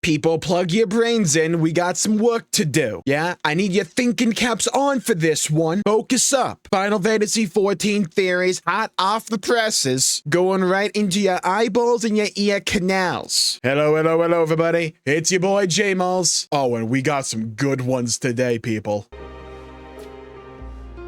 People, plug your brains in. We got some work to do. Yeah? I need your thinking caps on for this one. Focus up. Final Fantasy XIV theories hot off the presses, going right into your eyeballs and your ear canals. Hello, everybody. It's your boy Jmulls. Oh, and we got some good ones today, people.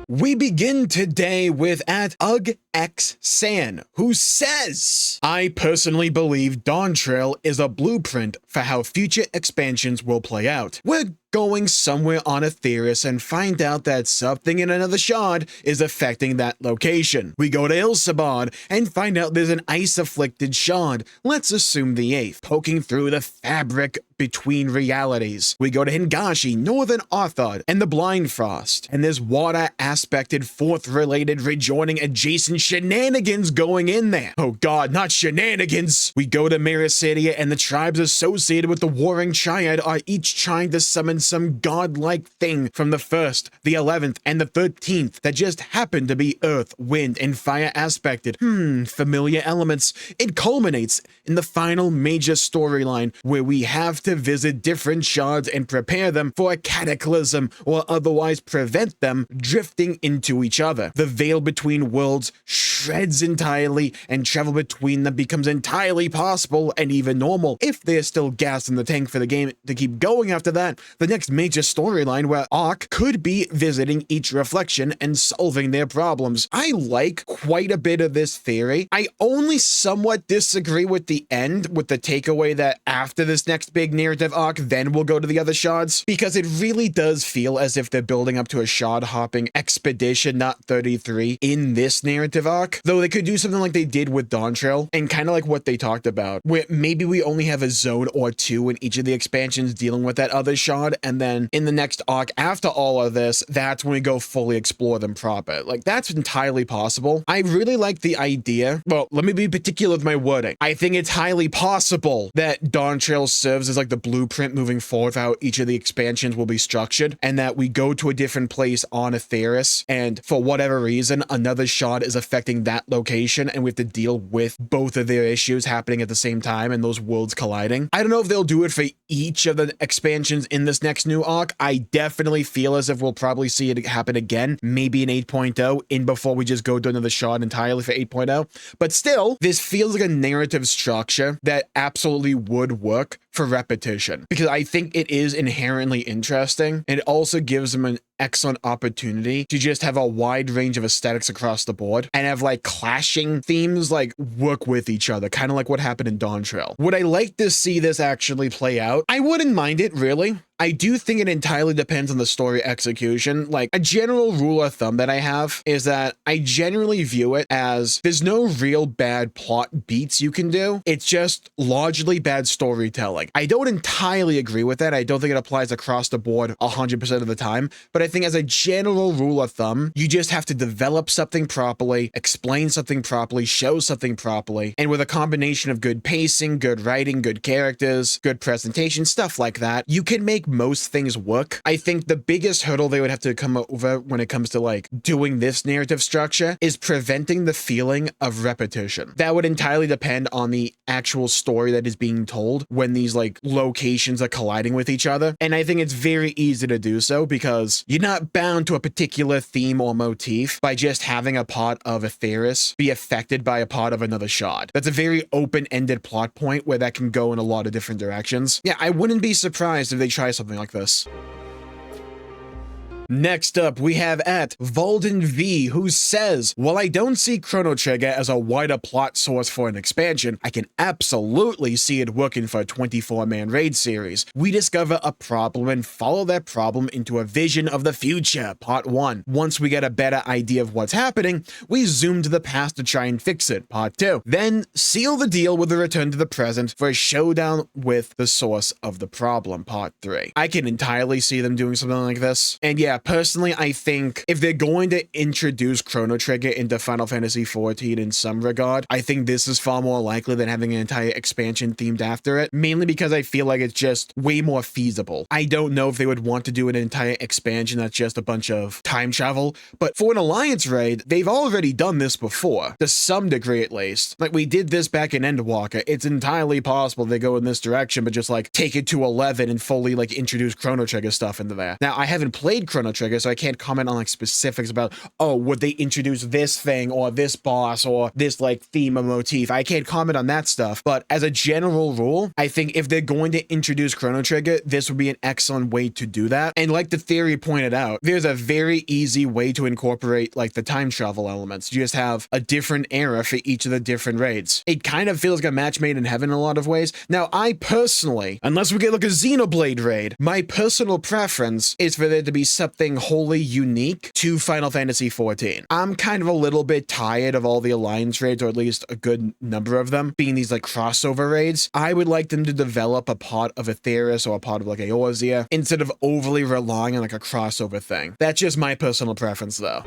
We begin today with at UGXSan, who says, I personally believe Dawn Trail is a blueprint for how future expansions will play out. We're going somewhere on Aetheris and find out that something in another shard is affecting that location. We go to Ilsabad and find out there's an ice-afflicted shard, let's assume the 8th, poking through the fabric between realities. We go to Hingashi, Northern Arthod, and the Blindfrost, and there's water-aspected, fourth-related, rejoining adjacent shenanigans going in there. Oh god, not shenanigans! We go to Miracidia, and the tribes associated with the Warring Triad are each trying to summon some godlike thing from the 1st, the 11th, and the 13th that just happened to be earth, wind, and fire aspected. Familiar elements. It culminates in the final major storyline where we have to visit different shards and prepare them for a cataclysm or otherwise prevent them drifting into each other. The veil between worlds shreds entirely and travel between them becomes entirely possible and even normal if there's still gas in the tank for the game to keep going after that. The next major storyline where Ark could be visiting each reflection and solving their problems. I like quite a bit of this theory. I only somewhat disagree with the end, with the takeaway that after this next big narrative arc, then we'll go to the other shards, because it really does feel as if they're building up to a shard hopping expedition, not 33, in this narrative arc. Though they could do something like they did with Dawn Trail, and kind of like what they talked about, where maybe we only have a zone or two in each of the expansions dealing with that other shard, and then in the next arc after all of this, that's when we go fully explore them proper. Like, that's entirely possible. I really like the idea. Well, let me be particular with my wording. I think it's highly possible that Dawn Trail serves as like the blueprint moving forward for how each of the expansions will be structured, and that we go to a different place on Aetheris, and for whatever reason, another shard is affecting that location, and we have to deal with both of their issues happening at the same time and those worlds colliding. I don't know if they'll do it for each of the expansions in this next new arc. I definitely feel as if we'll probably see it happen again, maybe in 8.0, in before we just go to another shard entirely for 8.0. But still, this feels like a narrative structure that absolutely would work for repetition, because I think it is inherently interesting, and it also gives them an excellent opportunity to just have a wide range of aesthetics across the board and have like clashing themes like work with each other, kind of like what happened in Dawn Trail. Would I like to see this actually play out? I wouldn't mind it, really. I do think it entirely depends on the story execution. Like, a general rule of thumb that I have is that I generally view it as there's no real bad plot beats you can do. It's just largely bad storytelling. I don't entirely agree with that. I don't think it applies across the board 100% of the time, but I think as a general rule of thumb, you just have to develop something properly, explain something properly, show something properly, and with a combination of good pacing, good writing, good characters, good presentation, stuff like that, you can make most things work. I think the biggest hurdle they would have to come over when it comes to like doing this narrative structure is preventing the feeling of repetition. That would entirely depend on the actual story that is being told when these like locations are colliding with each other. And I think it's very easy to do so because you're not bound to a particular theme or motif by just having a part of Aetheris be affected by a part of another shard. That's a very open-ended plot point where that can go in a lot of different directions. Yeah, I wouldn't be surprised if they try something like this. Next up, we have at Valden V, who says, while I don't see Chrono Trigger as a wider plot source for an expansion, I can absolutely see it working for a 24-man raid series. We discover a problem and follow that problem into a vision of the future, part 1. Once we get a better idea of what's happening, we zoom to the past to try and fix it, part 2. Then seal the deal with a return to the present for a showdown with the source of the problem, part 3. I can entirely see them doing something like this. And yeah, personally, I think if they're going to introduce Chrono Trigger into Final Fantasy XIV in some regard, I think this is far more likely than having an entire expansion themed after it, mainly because I feel like it's just way more feasible. I don't know if they would want to do an entire expansion that's just a bunch of time travel, but for an Alliance raid, they've already done this before, to some degree at least. Like, we did this back in Endwalker. It's entirely possible they go in this direction, but just like take it to 11 and fully like introduce Chrono Trigger stuff into there. Now, I haven't played Chrono Trigger, so I can't comment on like specifics about, oh, would they introduce this thing or this boss or this like theme or motif. I can't comment on that stuff, but as a general rule, I think if they're going to introduce Chrono Trigger, this would be an excellent way to do that. And like the theory pointed out, there's a very easy way to incorporate like the time travel elements. You just have a different era for each of the different raids. It kind of feels like a match made in heaven in a lot of ways. Now, I personally, unless we get like a Xenoblade raid, my personal preference is for there to be something wholly unique to Final Fantasy XIV. I'm kind of a little bit tired of all the Alliance raids, or at least a good number of them, being these like crossover raids. I would like them to develop a part of Aetheris or a part of like Eorzea instead of overly relying on like a crossover thing. That's just my personal preference though.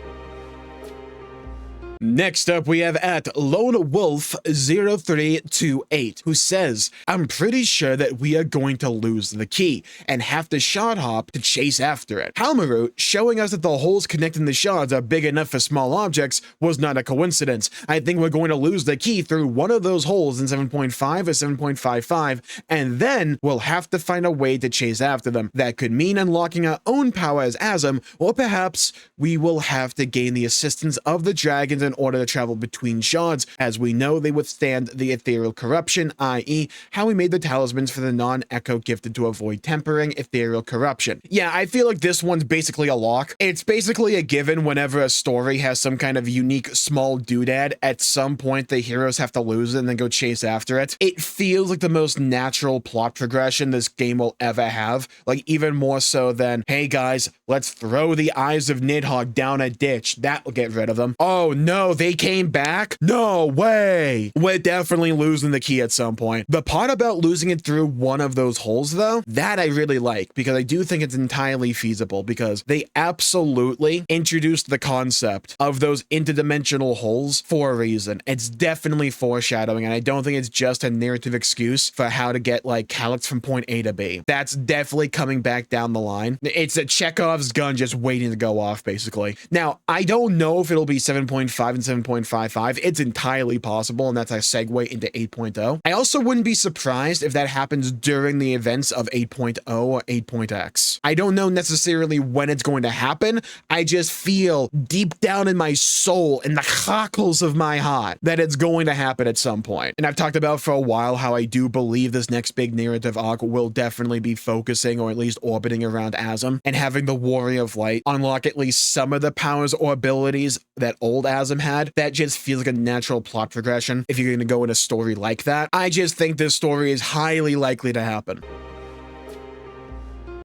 Next up, we have at Lone Wolf 0328, who says, I'm pretty sure that we are going to lose the key and have to shard hop to chase after it. Halmaru showing us that the holes connecting the shards are big enough for small objects was not a coincidence. I think we're going to lose the key through one of those holes in 7.5 or 7.55, and then we'll have to find a way to chase after them. That could mean unlocking our own power as Asm, or perhaps we will have to gain the assistance of the dragons in order to travel between shards. As we know, they withstand the ethereal corruption, i.e. how we made the talismans for the non-echo gifted to avoid tempering ethereal corruption. Yeah, I feel like this one's basically a lock. It's basically a given whenever a story has some kind of unique small doodad. At some point, the heroes have to lose it and then go chase after it. It feels like the most natural plot progression this game will ever have. Like, even more so than, hey guys, let's throw the eyes of Nidhogg down a ditch. That will get rid of them. Oh no, they came back? No way! We're definitely losing the key at some point. The part about losing it through one of those holes, though, that I really like, because I do think it's entirely feasible, because they absolutely introduced the concept of those interdimensional holes for a reason. It's definitely foreshadowing, and I don't think it's just a narrative excuse for how to get, like, Calyx from point A to B. That's definitely coming back down the line. It's a Chekhov's gun just waiting to go off, basically. Now, I don't know if it'll be 7.5 and 7.55. It's entirely possible, and that's a segue into 8.0. I also wouldn't be surprised if that happens during the events of 8.0 or 8.x. I don't know necessarily when it's going to happen. I just feel deep down in my soul, in the cockles of my heart, that it's going to happen at some point. And I've talked about for a while how I do believe this next big narrative arc will definitely be focusing, or at least orbiting around Asm, and having the Warrior of Light unlock at least some of the powers or abilities that old Asm had. That just feels like a natural plot progression if you're going to go in a story like that. I just think this story is highly likely to happen.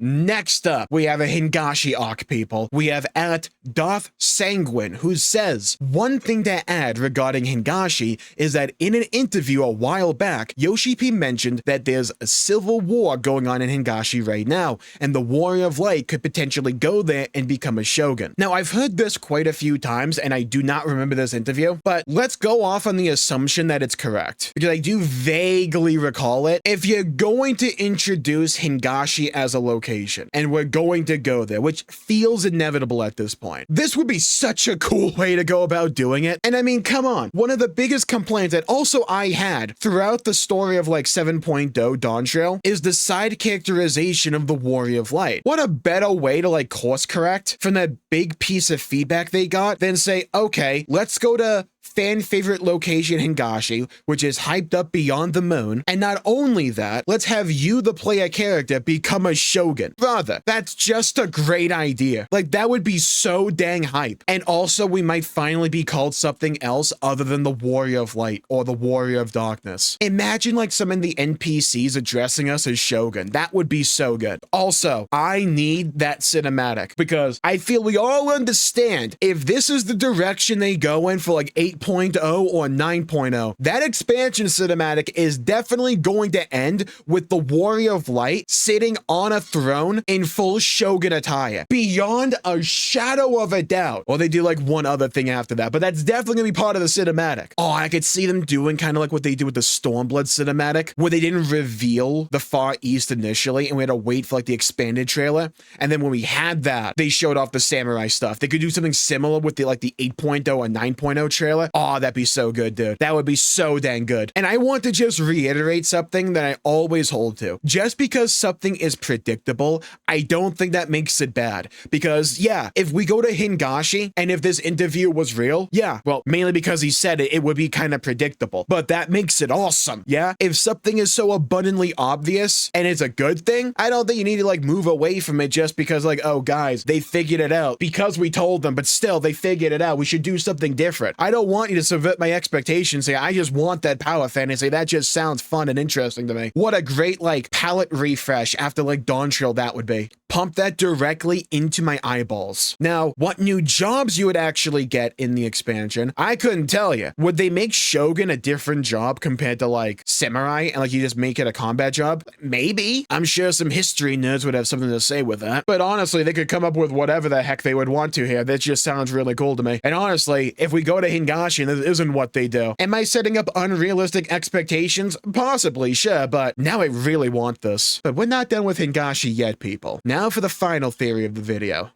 Next up, we have a Hingashi arc, people. We have at Darth Sanguine, who says, one thing to add regarding Hingashi is that in an interview a while back, Yoshi P mentioned that there's a civil war going on in Hingashi right now, and the Warrior of Light could potentially go there and become a shogun. Now, I've heard this quite a few times, and I do not remember this interview, but let's go off on the assumption that it's correct, because I do vaguely recall it. If you're going to introduce Hingashi as a location, and we're going to go there, which feels inevitable at this point, this would be such a cool way to go about doing it. And I mean, come on, one of the biggest complaints that also I had throughout the story of like 7.0 Dawntrail is the side characterization of the Warrior of Light. What a better way to like course correct from that big piece of feedback they got than say, okay, let's go to fan favorite location Hingashi, which is hyped up beyond the moon, and not only that, let's have you, the player character, become a shogun. Brother, that's just a great idea. Like, that would be so dang hype. And also, we might finally be called something else other than the Warrior of Light or the Warrior of Darkness. Imagine like some of the NPCs addressing us as shogun. That would be so good. Also, I need that cinematic, because I feel we all understand if this is the direction they go in for like 8. 8.0 or 9.0, that expansion cinematic is definitely going to end with the Warrior of Light sitting on a throne in full Shogun attire, beyond a shadow of a doubt. Or they do like one other thing after that, but that's definitely gonna be part of the cinematic. Oh, I could see them doing kind of like what they did with the Stormblood cinematic, where they didn't reveal the Far East initially, and we had to wait for like the expanded trailer. And then when we had that, they showed off the samurai stuff. They could do something similar with the 8.0 or 9.0 trailer. Oh, that'd be so good, dude. That would be so dang good. And I want to just reiterate something that I always hold to. Just because something is predictable, I don't think that makes it bad. Because yeah, if we go to Hingashi and if this interview was real, yeah, well, mainly because he said it, it would be kind of predictable, but that makes it awesome. Yeah, if something is so abundantly obvious and it's a good thing, I don't think you need to like move away from it just because like, oh guys, they figured it out because we told them, but still they figured it out. We should do something different. I don't want you to subvert my expectations. Say, I just want that power fantasy. That just sounds fun and interesting to me. What a great like palette refresh after like Dawntrail that would be. Pump that directly into my eyeballs. Now, what new jobs you would actually get in the expansion, I couldn't tell you. Would they make Shogun a different job compared to like Samurai and like you just make it a combat job? Maybe. I'm sure some history nerds would have something to say with that. But honestly, they could come up with whatever the heck they would want to here. That just sounds really cool to me. And honestly, if we go to Hingashi and this isn't what they do, am I setting up unrealistic expectations? Possibly, sure, but now I really want this. But we're not done with Hingashi yet, people. Now for the final theory of the video.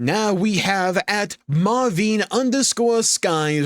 Now we have at Marvin_Skies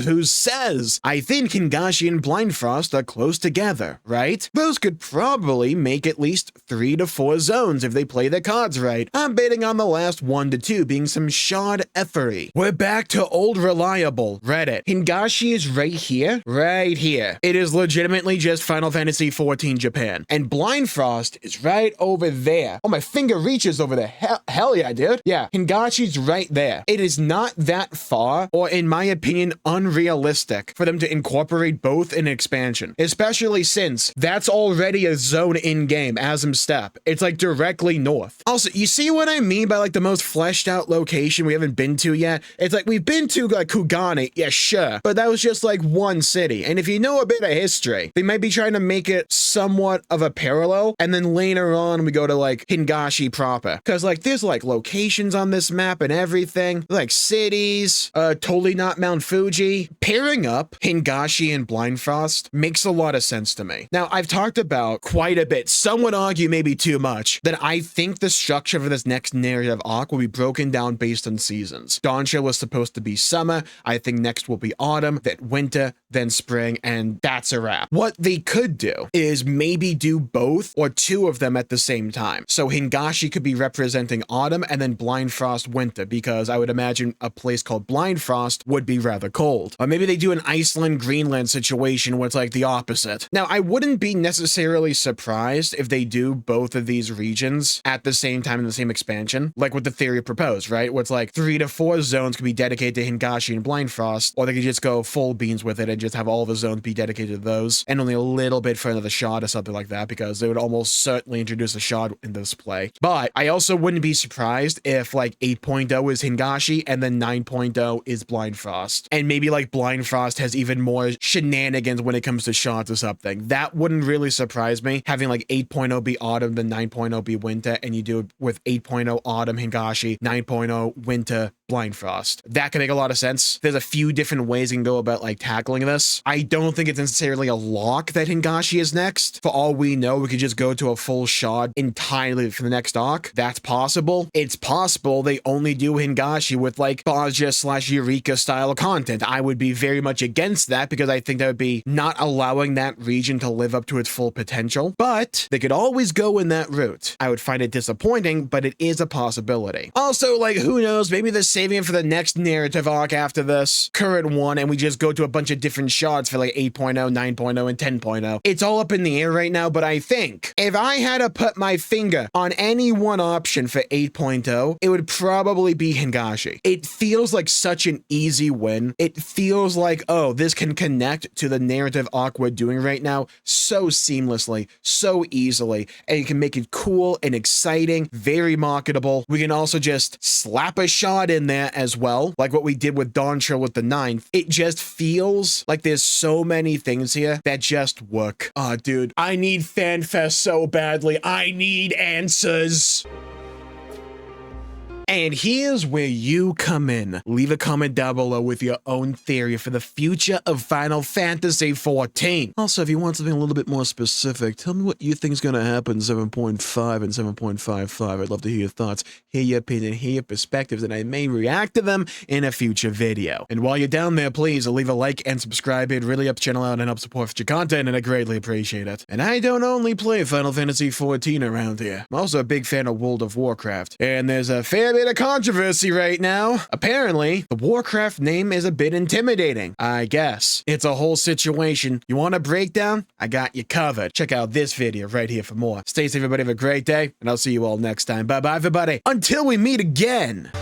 who says, I think Hingashi and Blindfrost are close together, right? Those could probably make at least 3 to 4 zones if they play their cards right. I'm betting on the last 1 to 2 being some shard effery. We're back to old reliable Reddit. Hingashi is right here. Right here. It is legitimately just Final Fantasy XIV Japan. And Blindfrost is right over there. Oh, my finger reaches over there. Hell yeah, dude. Yeah, Hingashi's right there. It is not that far, or in my opinion, unrealistic for them to incorporate both in expansion, especially since that's already a zone in-game, Asm Steppe. It's like directly north. Also, you see what I mean by like the most fleshed out location we haven't been to yet? It's like we've been to like Kugane, yeah, sure, but that was just like one city. And if you know a bit of history, they might be trying to make it somewhat of a parallel, and then later on we go to like Hingashi proper, because like there's like locations on this map and everything, like cities, totally not Mount Fuji. Pairing up Hingashi and Blindfrost makes a lot of sense to me. Now, I've talked about quite a bit, some would argue maybe too much, that I think the structure for this next narrative arc will be broken down based on seasons. Dawntrail was supposed to be summer, I think next will be autumn, then winter, then spring, and that's a wrap. What they could do is maybe do both or 2 of them at the same time. So Hingashi could be representing autumn and then Blindfrost winter, because I would imagine a place called Blindfrost would be rather cold. Or maybe they do an Iceland, Greenland situation where it's like the opposite. Now, I wouldn't be necessarily surprised if they do both of these regions at the same time in the same expansion, like what the theory proposed, right? Where it's like 3 to 4 zones could be dedicated to Hingashi and Blindfrost, or they could just go full beans with it and just have all the zones be dedicated to those, and only a little bit for another shard or something like that, because they would almost certainly introduce a shard in this play. But I also wouldn't be surprised if like 8.0 is Hingashi and then 9.0 is Blindfrost. And maybe like Blindfrost has even more shenanigans when it comes to shards or something. That wouldn't really surprise me, having like 8.0 be autumn, then 9.0 be winter, and you do it with 8.0 autumn Hingashi, 9.0 winter Blindfrost. That can make a lot of sense. There's a few different ways you can go about like tackling this. I don't think it's necessarily a lock that Hingashi is next. For all we know, we could just go to a full shard entirely for the next arc. That's possible. It's possible they only do Hingashi with like Baja/Eureka style content. I would be very much against that because I think that would be not allowing that region to live up to its full potential, but they could always go in that route. I would find it disappointing, but it is a possibility. Also, like, who knows, maybe they're saving it for the next narrative arc after this current one, and we just go to a bunch of different shards for like 8.0, 9.0, and 10.0. It's all up in the air right now, but I think if I had to put my finger on any one option for 8.0, it would probably be Hingashi. It feels like such an easy win. It feels like, oh, this can connect to the narrative arc we're doing right now so seamlessly, so easily, and you can make it cool and exciting, very marketable. We can also just slap a shot in in there as well, like what we did with Dawntrail with the 9th. It just feels like there's so many things here that just work. Oh, dude, I need FanFest so badly. I need answers. And here's where you come in. Leave a comment down below with your own theory for the future of Final Fantasy XIV. Also, if you want something a little bit more specific, tell me what you think is going to happen in 7.5 and 7.55. I'd love to hear your thoughts, hear your opinion, hear your perspectives, and I may react to them in a future video. And while you're down there, please leave a like and subscribe. It really helps the channel out and helps support future content, and I greatly appreciate it. And I don't only play Final Fantasy XIV around here. I'm also a big fan of World of Warcraft. And there's a fair bit of controversy right now. Apparently, the Warcraft name is a bit intimidating. I guess. It's a whole situation. You want a breakdown? I got you covered. Check out this video right here for more. Stay safe, everybody. Have a great day, and I'll see you all next time. Bye-bye, everybody. Until we meet again.